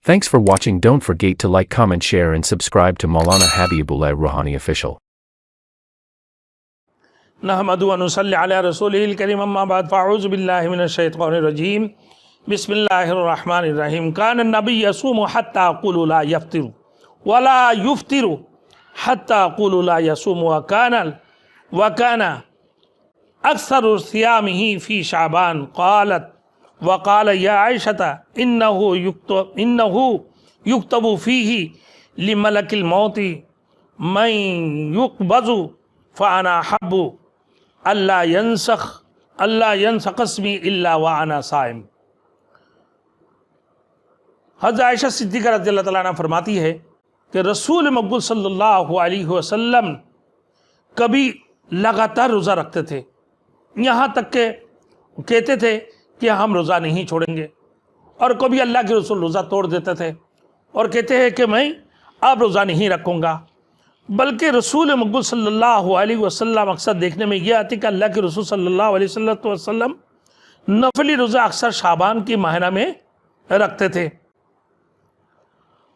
Thanks for watching. Don't forget to like, comment, share and subscribe to Maulana Habibullah Ruhani Official. नहमदु व नुसल्ली अला रसूलिल करीम अम्मा बाद फ़अऊज़ु बिल्लाहि मिनश शैतानिर रजीम बिस्मिल्लाहिर रहमानिर रहीम कान नबी यसूमु हत्ता यक़ूलु ला यफ़्तिरु व ला युफ़्तिरु हत्ता यक़ूलु ला यसूमु व काना अक्सरु सियामिही फ़ी शाबान क़ालत व क़ाल या आयशा इन्नहु युक्तबु फ़ीही लिमलकिल मौति मन युक़बज़ु फ़अना हब्बु अल्लाह यंसक़स्मी इल्ला व अना साइम। हज़रत आयशा सिद्दीक़ा रज़ियल्लाहु तआला अन्हा फरमाती है कि रसूल मक़बूल सल्लल्लाहु अलैहि वसल्लम कभी लगातार रोज़ा रखते थे, यहाँ तक के कहते थे कि हम रोज़ा नहीं छोड़ेंगे, और कभी अल्लाह के रसूल रोज़ा तोड़ देते थे और कहते हैं कि मैं अब रोज़ा नहीं रखूँगा। बल्कि रसूल मक़बूल सल्लल्लाहु अलैहि वसल्लम अक्सर देखने में यह आती कि अल्लाह के रसूल सल्लल्लाहु अलैहि वसल्लम नफली रोज़ा अक्सर शाबान के महीना में रखते थे।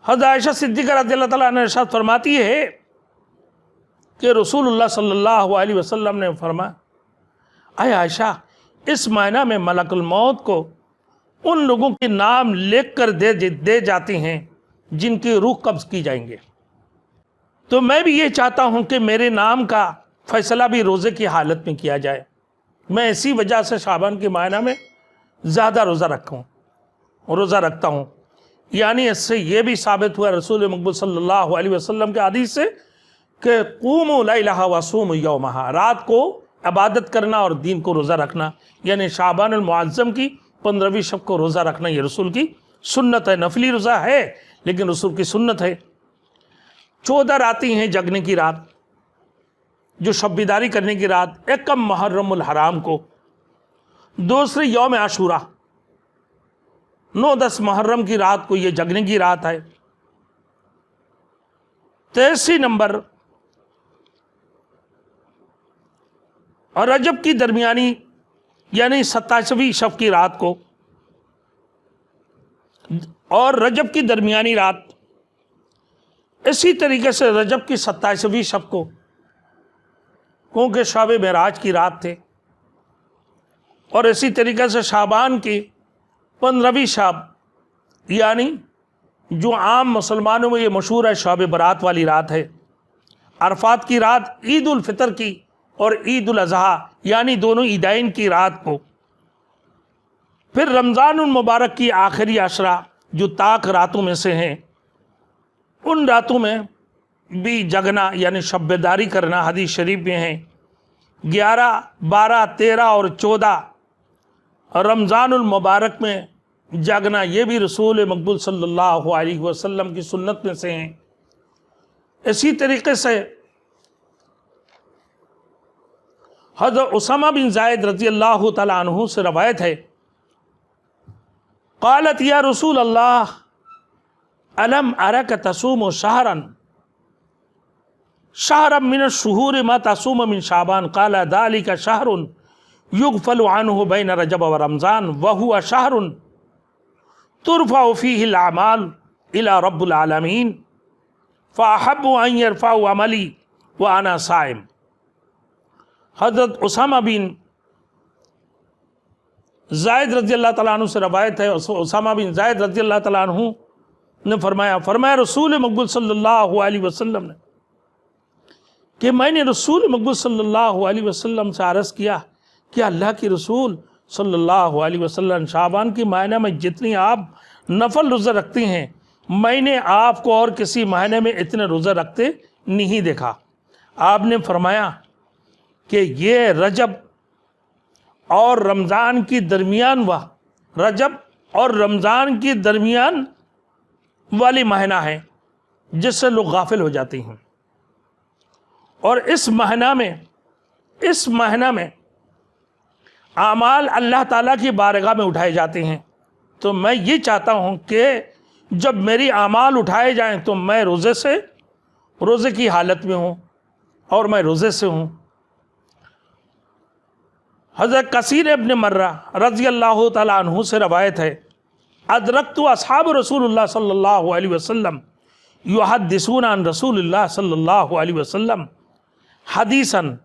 हज़रत आयशा सिद्दीक़ा रज़ियल्लाहु तआला अन्हा इरशाद फरमाती है कि रसूलुल्लाह सल्लल्लाहु अलैहि वसल्लम ने फरमाया, अय आयशा, इस महीना में मलकुल मौत को उन लोगों के नाम लिख कर दे जाते हैं जिनकी रूह कब्ज़ की जाएंगे, तो मैं भी ये चाहता हूँ कि मेरे नाम का फ़ैसला भी रोज़े की हालत में किया जाए। मैं इसी वजह से शाबान के महीना में ज़्यादा रोज़ा रखता हूँ। यानी इससे ये भी साबित हुआ रसूल मक़बूल सल्लल्लाहु अलैहि वसल्लम के हदीस से कि क़ूमू लैलहा व सूमू यौमहा, रात को इबादत करना और दिन को रोज़ा रखना, यानी शाबानुल मुअज़्ज़म की 15वीं शब को रोज़ा रखना ये रसूल की सुन्नत है। नफली रोज़ा है लेकिन रसूल की सुन्नत है। 14 रातें हैं जगने की रात, जो शब्बिदारी करने की रात, एकम मुहर्रमुल हराम को, दूसरी यौम आशूरा 9-10 मुहर्रम की रात को ये जगने की रात है। 23 नंबर और रजब की दरमियानी यानी 27वीं शब की रात को, और रजब की दरमियानी रात इसी तरीके से रजब की 27वीं शब को, क्योंकि शब मेराज की रात थे, और इसी तरीके से शाबान की 15वीं शब यानी जो आम मुसलमानों में ये मशहूर है शब बरात वाली रात है। अरफात की रात ईद उल फितर की और ईद उल अज़हा यानी दोनों ईदाइन की रात को, फिर रमज़ानुल मुबारक की आखिरी अशरा जो ताक रातों में से हैं, उन रातों में भी जगना यानी शब्बेदारी करना हदीस शरीफ में है। 11, 12, 13 और 14 रमज़ानुल मुबारक में जगना ये भी रसूल मक़बूल सल्लल्लाहु अलैहि वसल्लम की सुन्नत में से हैं। इसी तरीके से हज़रत उसामा बिन ज़ायद रज़ियल्लाहु तआला अन्हु से रवायत है, क़ालत या रसूल अल्लाह अलम अरक तसूम शहरन मिन शुहूर मा तसूम मिन शाबान क़ाल ज़ालिका शहरुन युग़फ़लु अन्हु बैन रजब व रमज़ान व हुवा शहरुन तुरफ़अु फ़ीहिल अमाल इला रब्बिल आलमीन फ़अहब्बु अन यरफ़अ अमली व अना साइम। हज़रत उसामा बिन ज़ायद रज़ियल्लाहु तआला अन्हु से रवायत है, उसामा बिन ज़ायद रज़ियल्लाहु तआला अन्हु ने फरमाया रसूल मक़बूल सल्लल्लाहु अलैहि वसल्लम ने कि मैंने रसूल मक़बूल सल्लल्लाहु अलैहि वसल्लम से अर्ज़ किया कि अल्लाह के रसूल सल्लल्लाहु अलैहि वसल्लम, शाबान के महीने में जितनी आप नफल रोज़ा रखते हैं, मैंने आपको और किसी महीने में इतने रोज़ा रखते नहीं देखा। आपने फरमाया कि ये रजब और रमज़ान की दरमियान रजब और रमज़ान की दरमियान वाली महीना है जिससे लोग गाफिल हो जाते हैं, और इस महीना में आमाल अल्लाह ताला की बारगाह में उठाए जाते हैं। तो मैं ये चाहता हूँ कि जब मेरी आमाल उठाए जाएं तो मैं रोज़े की हालत में हूँ और मैं रोज़े से हूँ। हज़रत कसीर इब्न मर्रा रज़ियल्लाहु तआला अन्हु से रवायत है अदरक्तु अस्हाब रसूलुल्लाह सल्लल्लाहु अलैहि वसल्लम युहद्दिसूना अन रसूलिल्लाह सल्लल्लाहु अलैहि वसल्लम हदीसन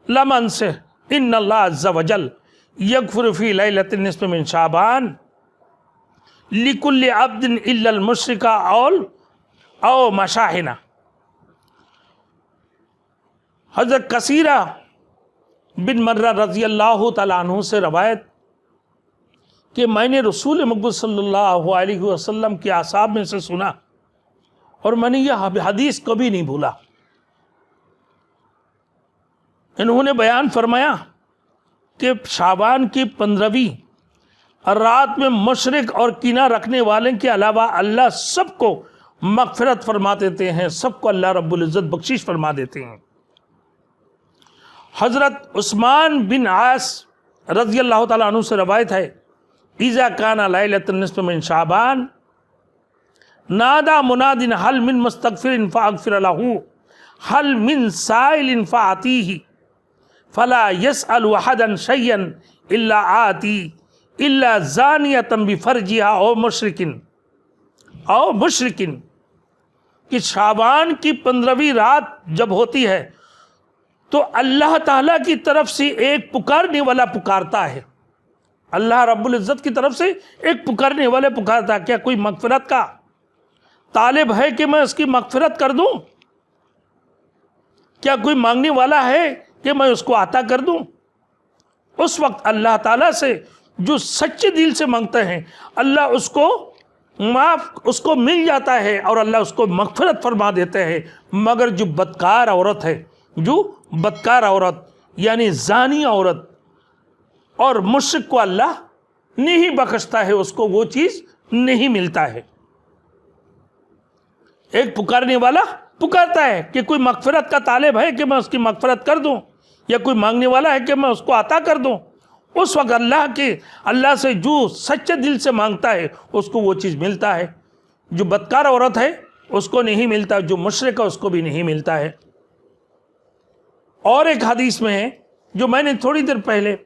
लम अनसिह इन्नल्लाह अज़्ज़ा वजल यगफिरु फी लैलतिन निस्फ़ि मिन शाबान लिकुल्लि अब्दिन इल्लल मुश्रिका औ मशाहिना। हज़रत कसीरा बिन मर्रा रज़ी अल्लाह तआला अन्हु से रवायत कि मैंने रसूल मक़बूल सल्लल्लाहु अलैहि वसल्लम के असहाब में से सुना और मैंने यह हदीस कभी नहीं भूला। इन्होंने बयान फरमाया कि शाबान की 15वीं रात में मुशरिक और कीना रखने वाले के अलावा अल्लाह सबको मग़फ़िरत फरमा देते हैं, सबको अल्लाह रब्बुल इज़्ज़त बख्शिश फरमा देते हैं। हज़रत उस्मान बिन आस रज़ी अल्लाह तआला अन्हु से रवायत है, इज़ा काना लैलतुन निस्फ़ मिन शाबान नादा मुनादिन हल मिन मुस्तगफिरिन फ़अग़फ़िर लहू हल मिन साइलिन फ़अतीही फला यसअलु अहदन शय्यन इल्ला आती इल्ला ज़ानियतन बिफ़र्जिहा औ मुशरिकिन कि शाबान की 15वीं रात जब होती है तो अल्लाह ताला की तरफ से एक पुकारने वाला पुकारता है, अल्लाह रब्बुल इज़्ज़त की तरफ से एक पुकारने वाले पुकारता है, क्या कोई मग़फ़िरत का तालिब है कि मैं उसकी मग़फ़िरत कर दूं? क्या कोई मांगने वाला है कि मैं उसको अता कर दूं? उस वक्त अल्लाह ताला से जो सच्चे दिल से मांगते हैं अल्लाह उसको मिल जाता है और अल्लाह उसको मग़फ़िरत फरमा देते हैं। मगर जो बदकार औरत यानी ज़ानी औरत और मुश्रिक को अल्लाह नहीं बख्शता है, उसको वो चीज़ नहीं मिलता है। एक पुकारने वाला पुकारता है कि कोई मग़फ़िरत का तालिब है कि मैं उसकी मग़फ़िरत कर दूं, या कोई मांगने वाला है कि मैं उसको अता कर दूं। उस वक्त अल्लाह से जो सच्चे दिल से मांगता है उसको वो चीज़ मिलता है। जो बदकार औरत है उसको नहीं मिलता, जो मुशरिक है उसको भी नहीं मिलता है। और एक हदीस में है, जो मैंने थोड़ी देर पहले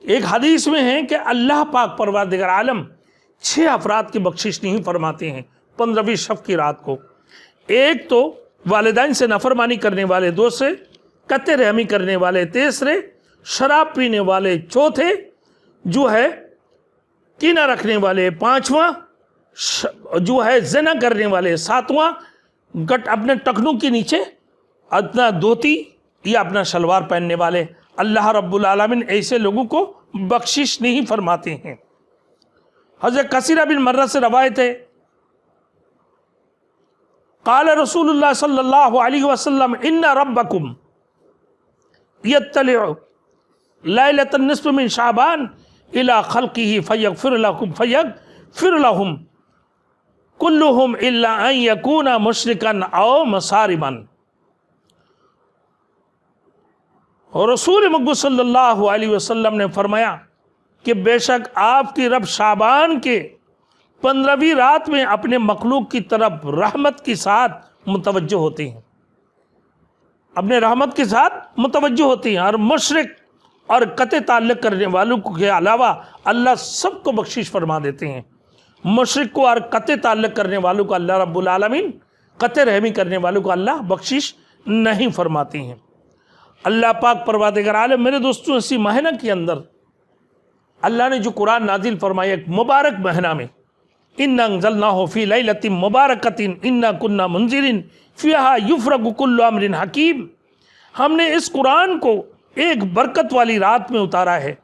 एक हदीस में है कि अल्लाह पाक परवरदिगार आलम 6 अफराद की बख्शिश नहीं फरमाते हैं 15वीं शब की रात को। एक तो वालिदैन से नफरमानी करने वाले, दूसरे कत्ते रहमी करने वाले, तीसरे शराब पीने वाले, चौथे जो है कीना रखने वाले, पांचवा जो है ज़िना करने वाले, सातवां अपने टखनों के नीचे अपना धोती या अपना शलवार पहनने वाले। अल्लाह रब्बुल आलमीन ऐसे लोगों को बख्शिश नहीं फरमाते हैं। हज़रत कसीरा बिन मर्रा से रवायत है, क़ाल रसूलुल्लाह सल्लल्लाहु अलैहि वसल्लम इन्ना रब्बकुम यत्तलिउ लैलतन निस्फ़ मिन शाबान इला खल्क़िही फ़यग़फ़िर लहुम कुल्लुहुम इल्ला अन यकूना मुशरिकन औ मसारिबन। और रसूल मक़बूल सल्लल्लाहु अलैहि वसल्लम ने फरमाया कि बेशक आपकी रब शाबान के 15वीं रात में अपने मखलूक की तरफ रहमत के साथ मुतवज्जो होती हैं, अपने रहमत के साथ मुतवज्जो होती हैं। और मुशरिक और कते ताल्लुक़ करने वालों के अलावा अल्लाह सबको बख्शिश फरमा देते हैं। मुशरिक को और कते ताल्लुक़ करने वालों को अल्लाह रब्बुल आलमीन, कते रहमी करने वालों को अल्लाह बख्शिश नहीं फरमाती हैं। अल्लाह पाक परवरदिगार आलम, मेरे दोस्तों, इसी महीना के अंदर अल्लाह ने जो कुरान नाजिल फरमाया एक मुबारक महीना में, इन्ना अंज़लनाहु फ़ी लैलतिन मुबारकतिन इन्ना कुन्ना मुनज़िरिन फ़ीहा युफ़रक़ु कुल्लु अम्रिन हकीम। हमने इस कुरान को एक बरकत वाली रात में उतारा है,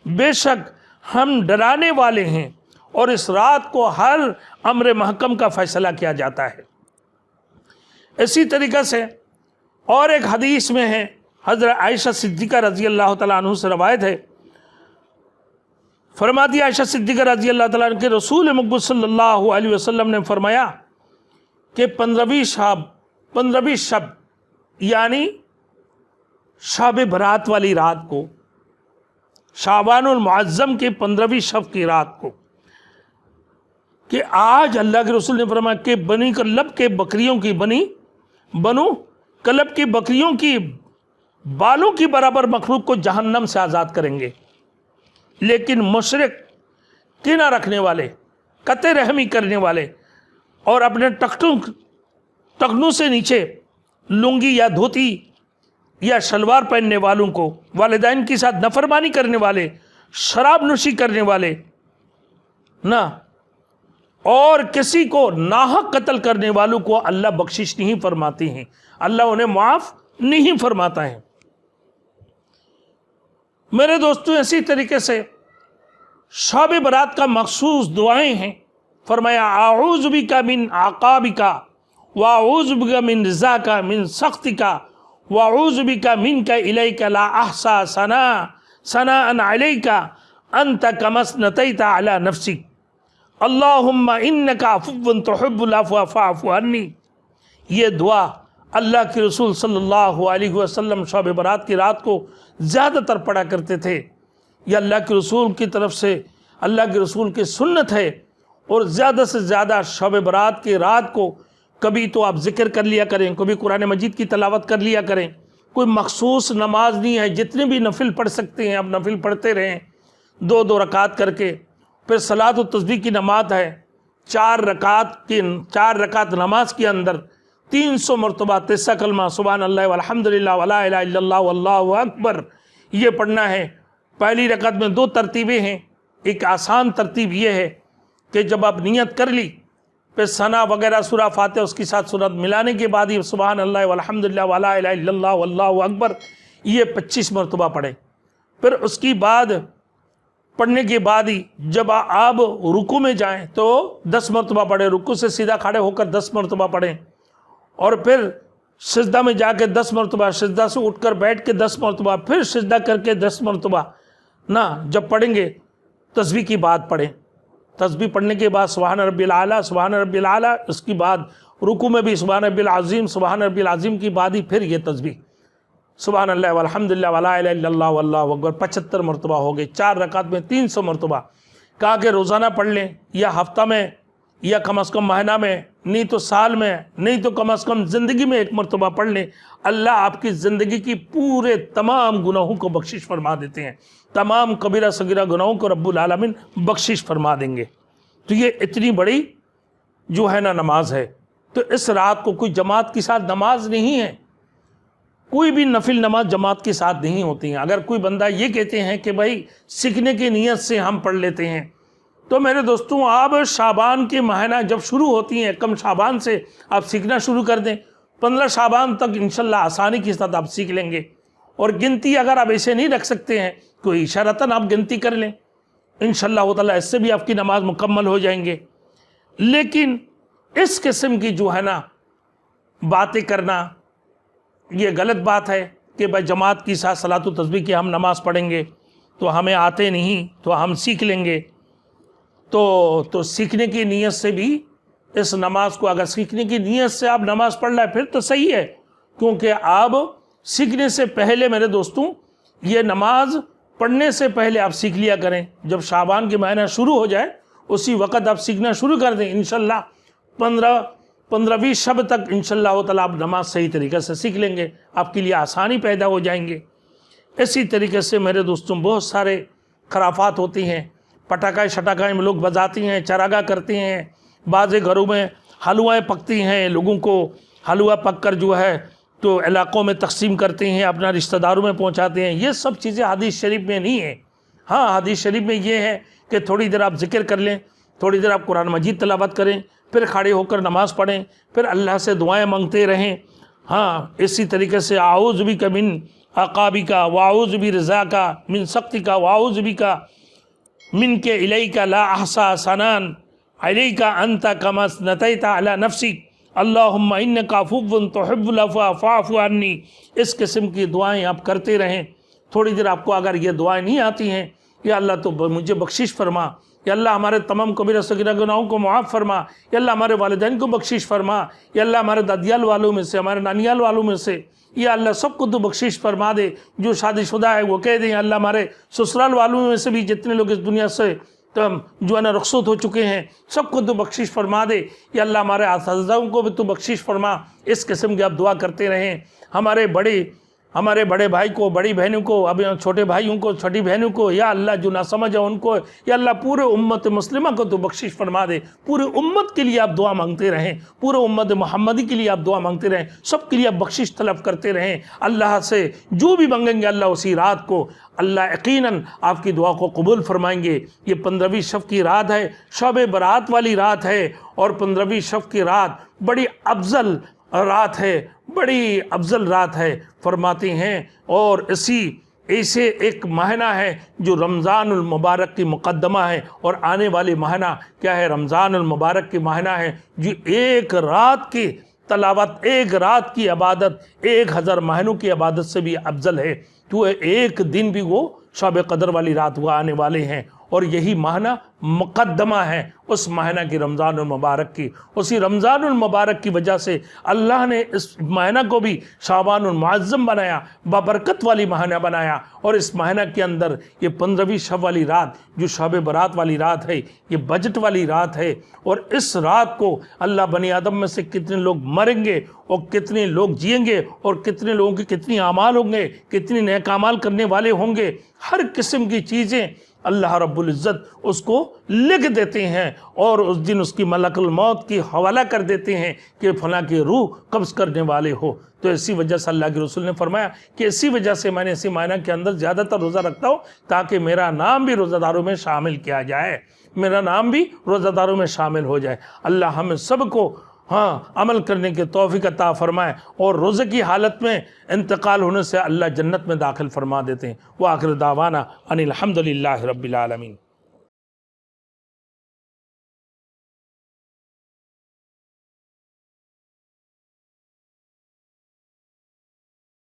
बेशक हम डराने वाले हैं और इस रात को हर अम्र महकम का फ़ैसला किया जाता है। इसी तरीक़े से और एक हदीस में है, हज़रत आयशा सिद्दीक़ा रज़ी अल्लाह तआला अन्हा से रवायत है, फरमाती आयशा सिद्दीक़ा रज़ी अल्लाह तआला अन्हा के रसूल मक़बूल सल्लल्लाहु अलैहि वसल्लम ने फरमाया कि 15वीं शब यानी शब बरात वाली रात को, शाबानुल मुअज़्ज़म के 15वीं शब की रात को, कि आज अल्लाह के रसूल ने फरमाया कि बनी कलब के बकरियों की बनु कलब की बकरियों की बालों की बराबर मखलूक को जहन्नम से आज़ाद करेंगे, लेकिन मुशरिक कीना रखने वाले, कते रहमी करने वाले और अपने टखनों से नीचे लुंगी या धोती या शलवार पहनने वालों को, वालिदैन के साथ नफरमानी करने वाले, शराब नोशी करने वाले ना, और किसी को नाहक कत्ल करने वालों को अल्लाह बख्शिश नहीं फरमाते हैं, अल्लाह उन्हें माफ़ नहीं फरमाता है। मेरे दोस्तों, इसी तरीके से शब बरात का मखसूस दुआएं हैं। फरमाया आऊज़ु बिका मिन आक़ाबिका व आऊज़ु बिका मिन रिज़ाका मिन सख्तिका व आऊज़ु बिका मिनका इलैका ला अहसा सनाअन अलैका अंत कमस्नतैता अला नफ्सिक अल्लाहुम्मा इन्नका अफ़ुव्वुन तुहिब्बुल अफ़्वा फ़अफ़ु अन्नी। ये दुआ अल्लाह के रसूल सल्लल्लाहु अलैहि वसल्लम शब बरात की रात को ज़्यादातर पढ़ा करते थे। यह अल्लाह के रसूल की तरफ से, अल्लाह के रसूल की सुन्नत है। और ज़्यादा से ज़्यादा शब बरात की रात को कभी तो आप ज़िक्र कर लिया करें, कभी कुरान मजीद की तलावत कर लिया करें। कोई मखसूस नमाज नहीं है, जितने भी नफिल पढ़ सकते हैं आप नफिल पढ़ते रहें, 2-2 रकात करके। फिर सलात और तस्बीह की नमाज है, 4 रकात नमाज के अंदर 300 मरतबा तिस्सा कलमा सुबहान अल्लाह वल्हम्दुलिल्लाह वला इलाहा इल्लल्लाह वल्लाहु अकबर ये पढ़ना है। पहली रकात में 2 तरतीबें हैं। एक आसान तरतीब ये है कि जब आप नियत कर ली, फिर सना वगैरह सूरा फातिहा उसके साथ सूरत मिलाने के बाद ही सुबहान अल्लाह वल्हम्दुलिल्लाह वला इलाहा इल्लल्लाह वल्लाहु अकबर ये 25 मरतबा पढ़ें। फिर उसकी बाद पढ़ने के बाद ही जब आप रुकू में जाएं तो 10 मरतबा पढ़ें, रुकू से सीधा खड़े होकर 10 मरतबा पढ़ें, और फिर सिजदा में जाके 10 मरतबा, सिजदा से उठकर बैठ के 10 मरतबा, फिर सिजदा करके 10 मरतबा ना जब पढ़ेंगे तस्बीह की बात पढ़ें। तस्बीह पढ़ने के बाद सुबहान रब्बिल आला, सुबहान रब्बिल आला, उसके बाद रुकू में भी सुबहान रब्बिल अज़ीम, सुबहान रब्बिल अज़ीम की बाद ही फिर ये तस्बीह सुबहान अल्लाह वल्हम्दुलिल्लाह वला इलाहा इल्लल्लाह वल्लाहु अकबर 75 मरतबा हो गई। 4 रकात में 300 मरतबा। कहा कि रोज़ाना पढ़ लें, या हफ्ता में, या कम अज़ कम महीना में, नहीं तो साल में, नहीं तो कम अज़ कम ज़िंदगी में 1 मरतबा पढ़ लें। अल्लाह आपकी ज़िंदगी की पूरे तमाम गुनाहों को बख्शिश फरमा देते हैं, तमाम कबीरा सगीरा गुनाहों को रब्बुल आलमीन बख्शिश फरमा देंगे। तो ये इतनी बड़ी जो है ना नमाज है। तो इस रात को कोई जमात के साथ नमाज नहीं है, कोई भी नफिल नमाज जमात के साथ नहीं होती हैं। अगर कोई बंदा ये कहते हैं कि भाई सीखने की नीयत से हम पढ़ लेते हैं, तो मेरे दोस्तों आप शाबान के महीना जब शुरू होती हैं, कम शाबान से आप सीखना शुरू कर दें, 15 शाबान तक इंशाल्लाह आसानी के साथ आप सीख लेंगे। और गिनती अगर आप ऐसे नहीं रख सकते हैं, कोई इशारतन आप गिनती कर लें, इंशाल्लाह ताला इससे भी आपकी नमाज मुकम्मल हो जाएंगे। लेकिन इस किस्म की जो है ना बातें करना, ये गलत बात है कि भाई जमात की साथ सलात व तस्बीह की हम नमाज़ पढ़ेंगे तो हमें आते नहीं तो हम सीख लेंगे। तो सीखने की नीयत से भी इस नमाज को, अगर सीखने की नीयत से आप नमाज़ पढ़ रहे फिर तो सही है, क्योंकि आप सीखने से पहले मेरे दोस्तों ये नमाज पढ़ने से पहले आप सीख लिया करें। जब शाबान के महीना शुरू हो जाए उसी वक़्त आप सीखना शुरू कर दें। इंशाल्लाह 15-20 शब तक इंशाल्लाह ताला आप नमाज सही तरीके से सीख लेंगे, आपके लिए आसानी पैदा हो जाएंगे। इसी तरीके से मेरे दोस्तों बहुत सारे खराफात होती हैं, पटाखे शटाखे में लोग बजाती हैं, चरागा करते हैं, बाज़ घरों में हलवाएँ पकती हैं, लोगों को हलवा पक कर जो है तो इलाक़ों में तकसीम करते हैं, अपना रिश्तेदारों में पहुँचाते हैं। ये सब चीज़ें हदीस शरीफ में नहीं है। हाँ, हदीस शरीफ में ये है कि थोड़ी देर आप ज़िक्र कर लें, थोड़ी देर आप कुरान मजीद तिलावत करें, फिर खड़े होकर नमाज़ पढ़ें, फिर अल्लाह से दुआएं मांगते रहें। हाँ, इसी तरीके से आऊज़ बिका मिन अक़ाबिका व आऊज़ बिरिज़ाका मिन सख्तिका व आऊज़ बिका मिनके इलैका ला अहसा सनान अलैका अंता कमा असनतैता अला नफ्सिक अल्लाहुम्मा इन्नका अफ़ुव्वुन तुहिब्बुल अफ़्वा फ़अफ़ु अन्नी। इस किस्म की दुआएं आप करते रहें। थोड़ी देर आपको अगर ये दुआएं नहीं आती हैं, या अल्लाह तो मुझे बख्शिश फरमा, या अल्लाह हमारे तमाम कबीरा सगीरा गुनाहों को मुआफ़ फरमा, या अल्लाह हमारे वालिदैन को बख्शिश फरमा, या अल्लाह हमारे दादियाल वालों में से, हमारे नानियाल वालों में से, या अल्लाह सबको तो बख्शिश फरमा दे। जो शादीशुदा है वो कह दें, अल्लाह हमारे ससुराल वालों में से भी जितने लोग इस दुनिया से जो है ना रुखसत हो चुके हैं सबको तो बख्शिश फरमा दे। या अल्लाह हमारे आसाज़ाओं को भी तो बख्शिश फरमा। इस किस्म की आप दुआ करते रहें। हमारे बड़े हमारे बड़े भाई को, बड़ी बहनों को, अब छोटे भाइयों को, छोटी बहनों को, या अल्लाह जो ना समझ है उनको, या अल्लाह पूरे उम्मत मुस्लिमा को तो बख्शिश फरमा दे। पूरे उम्मत के लिए आप दुआ मांगते रहें, पूरे उम्मत मोहम्मदी के लिए आप दुआ मांगते रहें, सब के लिए आप बख्शिश तलब करते रहें। अल्लाह से जो भी मांगेंगे अल्लाह उसी रात को अल्लाह यकीनन आपकी दुआ को कबूल फरमाएंगे। ये 15वीं शब की रात है, शब बारात वाली रात है, और 15वीं शब की रात बड़ी अफजल रात है, बड़ी अफजल रात है फरमाते हैं। और ऐसे एक महीना है जो रमज़ानुल मुबारक की मुक़द्दमा है, और आने वाले महीना क्या है, रमज़ानुल मुबारक की महीना है जो एक रात की तलावत, एक रात की इबादत 1000 महीनों की इबादत से भी अफजल है। तो एक दिन भी वो शब कदर वाली रात हुआ आने वाले हैं, और यही महीना मुक़द्दमा है उस महीना की, रमज़ानुल मुबारक की। उसी रमज़ानुल मुबारक की वजह से अल्लाह ने इस महीना को भी शाबानुल मुअज़्ज़म बनाया, बाबरकत वाली महीना बनाया। और इस महीना के अंदर ये 15वीं शब वाली रात जो शब बारात वाली रात है, ये बजट वाली रात है। और इस रात को अल्लाह बनी आदम में से कितने लोग मरेंगे और कितने लोग जिएंगे, और कितने लोगों के कितनी आमाल होंगे, कितनी नेक आमाल करने वाले होंगे, हर किस्म की चीज़ें अल्लाह रब्बुल इज़्ज़त उसको लिख देते हैं, और उस दिन उसकी मलकुल मौत की हवाला कर देते हैं कि फलां की रूह कब्ज़ करने वाले हो। तो इसी वजह से अल्लाह के रसूल ने फरमाया कि इसी वजह से मैंने इसी महीना के अंदर ज़्यादातर रोज़ा रखता हूँ, ताकि मेरा नाम भी रोज़ादारों में शामिल किया जाए, मेरा नाम भी रोज़ादारों में शामिल हो जाए। अल्लाह हमें सबको अमल करने के तौफीक अता फरमाए, और रोज़े की हालत में इंतकाल होने से अल्लाह जन्नत में दाखिल फरमा देते हैं। व आखिर दावाना अनिल हम्दुलिल्लाहि रब्बिल आलमीन।